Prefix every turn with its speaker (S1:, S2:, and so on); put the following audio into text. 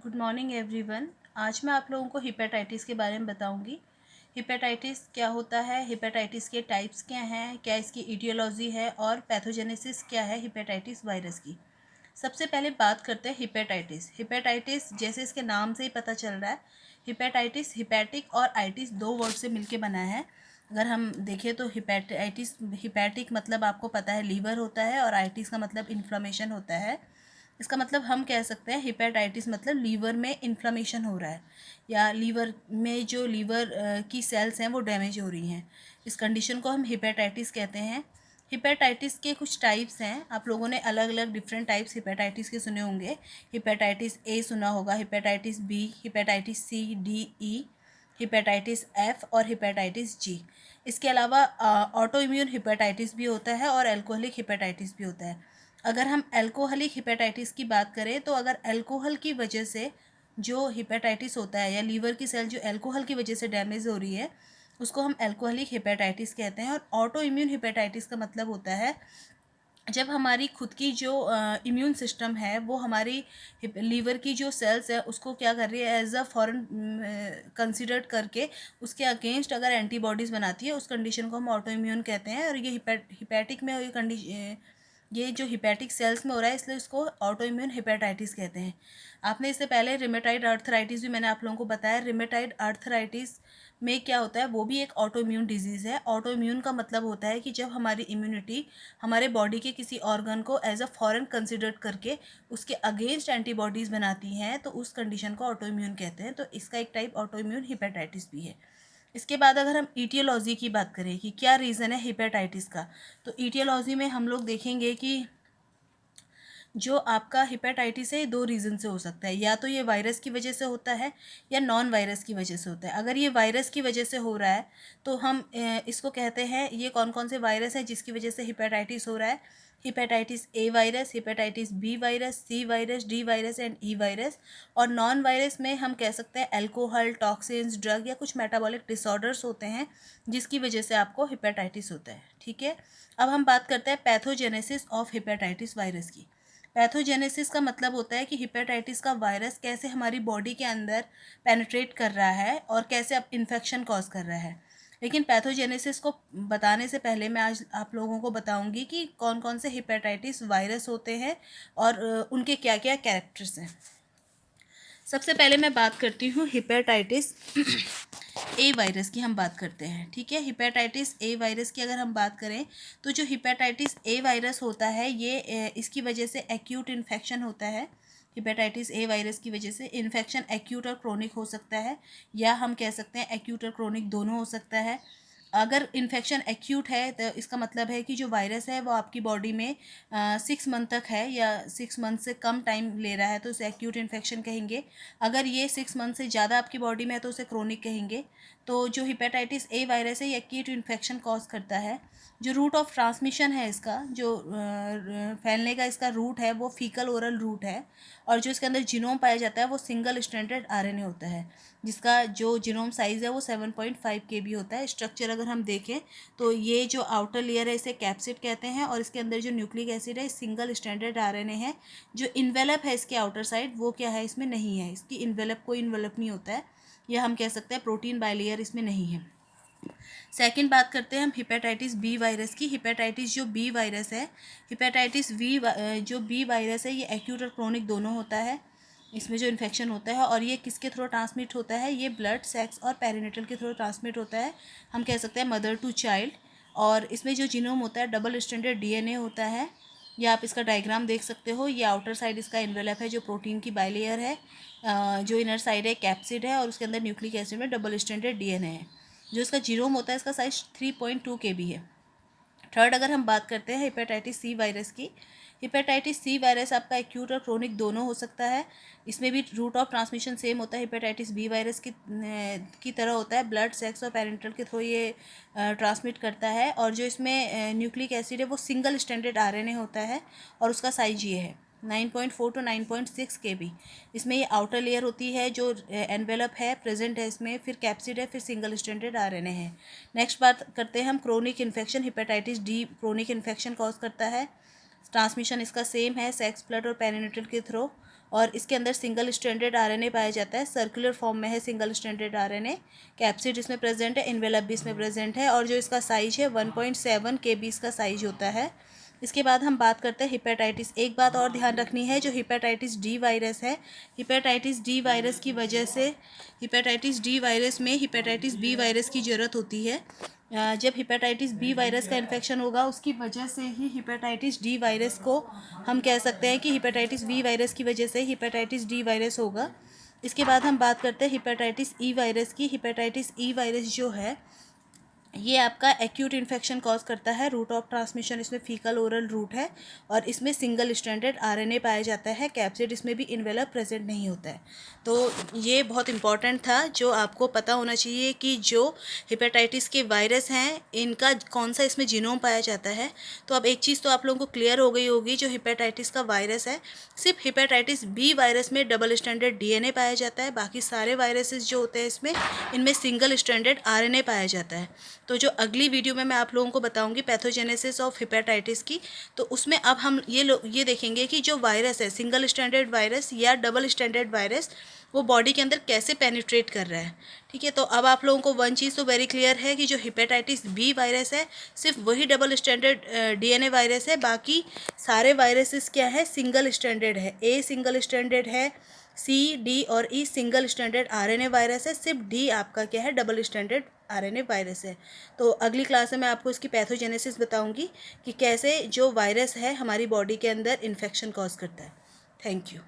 S1: Good morning everyone. आज मैं आप लोगों को हिपेटाइटिस के बारे में बताऊंगी। हिपेटाइटिस क्या होता है, हिपेटाइटिस के टाइप्स क्या हैं, क्या इसकी ईटियोलॉजी है और पैथोजेनेसिस क्या है हिपेटाइटिस वायरस की। सबसे पहले बात करते हैं हिपेटाइटिस। हिपेटाइटिस जैसे इसके नाम से ही पता चल रहा है, हिपेटाइटिस हिपैटिक और आइटिस दो वर्ड से मिलके बना है। अगर हम देखें तो हिपैटिक मतलब आपको पता है लीवर होता है और आइटिस का मतलब इन्फ्लेमेशन होता है। इसका मतलब हम कह सकते हैं हिपेटाइटिस मतलब लीवर में इन्फ्लेमेशन हो रहा है या लीवर में जो लीवर की सेल्स हैं वो डैमेज हो रही हैं। इस कंडीशन को हम हिपेटाइटिस कहते हैं। हिपेटाइटिस के कुछ टाइप्स हैं, आप लोगों ने अलग अलग डिफरेंट टाइप्स हिपेटाइटिस के सुने होंगे। हिपेटाइटिस ए सुना होगा, hepatitis B, hepatitis C, D, E, hepatitis F और हिपेटाइटिस जी। इसके अलावा ऑटो इम्यून हिपेटाइटिस भी होता है और एल्कोहलिक हिपेटाइटिस भी होता है। अगर हम एल्कोहलिक हिपेटाइटिस की बात करें तो अगर अल्कोहल की वजह से जो हिपेटाइटिस होता है या लीवर की सेल जो अल्कोहल की वजह से डैमेज हो रही है उसको हम एल्कोहलिक हिपेटाइटिस कहते हैं। और ऑटो इम्यून हिपेटाइटिस का मतलब होता है जब हमारी खुद की जो इम्यून सिस्टम है वो हमारी लीवर की जो सेल्स है उसको क्या कर रही है, एज अ फॉरेन कंसिडर करके उसके अगेंस्ट अगर एंटीबॉडीज़ बनाती है, उस कंडीशन को हम ऑटो इम्यून कहते हैं। और ये हिपैटिक में ये कंडीशन, ये जो हिपैटिक सेल्स में हो रहा है इसलिए इसको ऑटो इम्यून हिपेटाइटिस कहते हैं। आपने इससे पहले रिमेटाइड आर्थराइटिस भी मैंने आप लोगों को बताया। रिमेटाइड आर्थराइटिस में क्या होता है, वो भी एक ऑटो इम्यून डिजीज़ है। ऑटो इम्यून का मतलब होता है कि जब हमारी इम्यूनिटी हमारे बॉडी के किसी ऑर्गन को एज अ फॉरेन कंसिडर करके उसके अगेंस्ट एंटीबॉडीज़ बनाती हैं तो उस कंडीशन को ऑटो इम्यून कहते हैं। तो इसका एक टाइप ऑटो इम्यून हिपेटाइटिस भी है। इसके बाद अगर हम ईटियोलॉजी की बात करें कि क्या रीज़न है हिपेटाइटिस का, तो ईटियोलॉजी में हम लोग देखेंगे कि जो आपका हिपेटाइटिस है ये दो रीज़न से हो सकता है, या तो ये वायरस की वजह से होता है या नॉन वायरस की वजह से होता है। अगर ये वायरस की वजह से हो रहा है तो हम इसको कहते हैं, ये कौन कौन से वायरस हैं जिसकी वजह से हिपेटाइटिस हो रहा है। Hepatitis A virus, hepatitis B virus, C virus, D virus and E virus. और नॉन वायरस में हम कह सकते हैं अल्कोहल, टॉक्सिन्स, ड्रग या कुछ मेटाबॉलिक डिसऑर्डर्स होते हैं जिसकी वजह से आपको हिपेटाइटिस होता है। ठीक है, अब हम बात करते हैं पैथोजेनेसिस ऑफ हिपेटाइटिस वायरस की। पैथोजेनेसिस का मतलब होता है कि हिपेटाइटिस का वायरस कैसे हमारी बॉडी के अंदर पेनिट्रेट कर रहा है और कैसे अब इन्फेक्शन कॉज कर रहा है। लेकिन पैथोजेनेसिस को बताने से पहले मैं आज आप लोगों को बताऊंगी कि कौन कौन से हिपेटाइटिस वायरस होते हैं और उनके क्या क्या कैरेक्टर्स हैं। सबसे पहले मैं बात करती हूँ हिपेटाइटिस ए वायरस की हम बात करते हैं। ठीक है, हिपेटाइटिस ए वायरस की अगर हम बात करें तो जो हिपेटाइटिस ए वायरस होता है ये इसकी वजह से एक्यूट इन्फेक्शन होता है। हिपेटाइटिस ए वायरस की वजह से इन्फेक्शन एक्यूट और क्रोनिक हो सकता है, या हम कह सकते हैं एक्यूट और क्रोनिक दोनों हो सकता है। अगर इन्फेक्शन एक्यूट है तो इसका मतलब है कि जो वायरस है वो आपकी बॉडी में 6 मंथ तक है या 6 मंथ से कम टाइम ले रहा है तो उसे एक्यूट इन्फेक्शन कहेंगे। अगर ये 6 मंथ से ज़्यादा आपकी बॉडी में है तो उसे क्रोनिक कहेंगे। तो जो हिपेटाइटिस ए वायरस है ये एक्यूट इन्फेक्शन कॉज करता है। जो रूट ऑफ ट्रांसमिशन है इसका, जो फैलने का इसका रूट है वो फीकल ओरल रूट है। और जो इसके अंदर जीनोम पाया जाता है वो सिंगल स्ट्रैंडेड आरएनए होता है, जिसका जो जीनोम साइज़ है वो 7.5 KB होता है। स्ट्रक्चर अगर हम देखें तो ये जो आउटर लेयर है इसे कैप्सिड कहते हैं और इसके अंदर जो न्यूक्लिक एसिड है सिंगल स्ट्रैंडेड आरएनए है। जो इन्वेलप है इसके आउटर साइड वो क्या है, इसमें नहीं है, इसकी इन्वेलप कोई इन्वेलप नहीं होता है, या हम कह सकते हैं प्रोटीन बाइलेयर इसमें नहीं है। सेकंड बात करते हैं हम हिपेटाइटिस बी वायरस की। हिपेटाइटिस जो बी वायरस है, हिपेटाइटिस जो बी वायरस है ये एक्यूट और क्रोनिक दोनों होता है। इसमें जो इन्फेक्शन होता है और ये किसके थ्रू ट्रांसमिट होता है, ये ब्लड, सेक्स और पेरिनेटल के थ्रू ट्रांसमिट होता है। हम कह सकते हैं मदर टू चाइल्ड। और इसमें जो जीनोम होता है डबल स्ट्रैंडेड डीएनए होता है। या आप इसका डायग्राम देख सकते हो, ये आउटर साइड इसका एनवेलप है जो प्रोटीन की बाइलेयर है, जो इनर साइड है कैप्सिड है और उसके अंदर न्यूक्लिक एसिड में डबल स्ट्रैंडेड डीएनए है। जो इसका जीनोम होता है इसका साइज 3.2 KB है। थर्ड अगर हम बात करते हैं हेपेटाइटिस सी वायरस की। हेपेटाइटिस सी वायरस आपका एक्यूट और क्रोनिक दोनों हो सकता है। इसमें भी रूट ऑफ ट्रांसमिशन सेम होता है, हेपेटाइटिस बी वायरस की तरह होता है। ब्लड, सेक्स और पेरेंटल के थ्रू ये ट्रांसमिट करता है। और जो इसमें न्यूक्लिक एसिड है वो सिंगल स्ट्रैंडेड आरएनए होता है और उसका साइज ये है 9.4 to 9.6 KB। इसमें ये आउटर लेयर होती है जो एनवेलप है प्रेजेंट है इसमें, फिर कैप्सिड है, फिर सिंगल स्ट्रैंडेड आरएनए है। नेक्स्ट बात करते हैं हम chronic infection. Hepatitis D chronic infection cause करता है। ट्रांसमिशन इसका सेम है, सेक्स, ब्लड और पेरिनेटल के थ्रू। और इसके अंदर सिंगल स्ट्रैंडेड आरएनए पाया जाता है, सर्कुलर फॉर्म में है सिंगल स्ट्रैंडेड आरएनए। कैप्सिड इसमें प्रेजेंट है, एनवेलप भी इसमें प्रेजेंट है, और जो इसका साइज है 1.7 kb इसका साइज होता है। इसके बाद हम बात करते हैं हिपेटाइटिस। एक बात और ध्यान रखनी है, जो हिपेटाइटिस डी वायरस है, हिपेटाइटिस डी वायरस की वजह से हिपेटाइटिस डी वायरस में हिपेटाइटिस बी वायरस की ज़रूरत होती है। जब हिपेटाइटिस बी वायरस का इन्फेक्शन होगा उसकी वजह से ही हिपेटाइटिस डी वायरस को हम कह सकते हैं कि हिपेटाइटिस बी वायरस की वजह से हिपेटाइटिस डी वायरस होगा। इसके बाद हम बात करते हैं हिपेटाइटिस ई वायरस की। हिपेटाइटिस ई वायरस जो है ये आपका एक्यूट इन्फेक्शन कॉज करता है। रूट ऑफ ट्रांसमिशन इसमें फीकल ओरल रूट है, और इसमें सिंगल स्ट्रैंडेड आरएनए पाया जाता है। कैप्सिड इसमें भी इन्वेलप प्रेजेंट नहीं होता है। तो ये बहुत इंपॉर्टेंट था, जो आपको पता होना चाहिए कि जो हिपेटाइटिस के वायरस हैं इनका कौन सा इसमें जीनोम पाया जाता है। तो अब एक चीज़ तो आप लोगों को क्लियर हो गई होगी, जो हिपेटाइटिस का वायरस है सिर्फ हिपेटाइटिस बी वायरस में डबल स्ट्रैंडेड डीएनए पाया जाता है, बाकी सारे वायरसेस जो होते हैं इसमें इनमें सिंगल स्ट्रैंडेड आरएनए पाया जाता है। तो जो अगली वीडियो में मैं आप लोगों को बताऊंगी पैथोजेनेसिस ऑफ हिपेटाइटिस की, तो उसमें अब हम ये देखेंगे कि जो वायरस है सिंगल स्ट्रैंडेड वायरस या डबल स्ट्रैंडेड वायरस वो बॉडी के अंदर कैसे पेनिट्रेट कर रहा है। ठीक है, तो अब आप लोगों को वन चीज़ तो वेरी क्लियर है कि जो हिपेटाइटिस बी वायरस है सिर्फ वही डबल स्ट्रैंडेड डीएनए वायरस है, बाकी सारे वायरसेस क्या है, सिंगल स्ट्रैंडेड है। ए सिंगल स्ट्रैंडेड है, सी, डी और ई सिंगल स्ट्रैंडेड आरएनए वायरस है, सिर्फ डी आपका क्या है, डबल स्ट्रैंडेड आरएनए वायरस है। तो अगली क्लास में मैं आपको इसकी पैथोजेनेसिस बताऊंगी कि कैसे जो वायरस है हमारी बॉडी के अंदर इन्फेक्शन कॉज करता है। Thank you.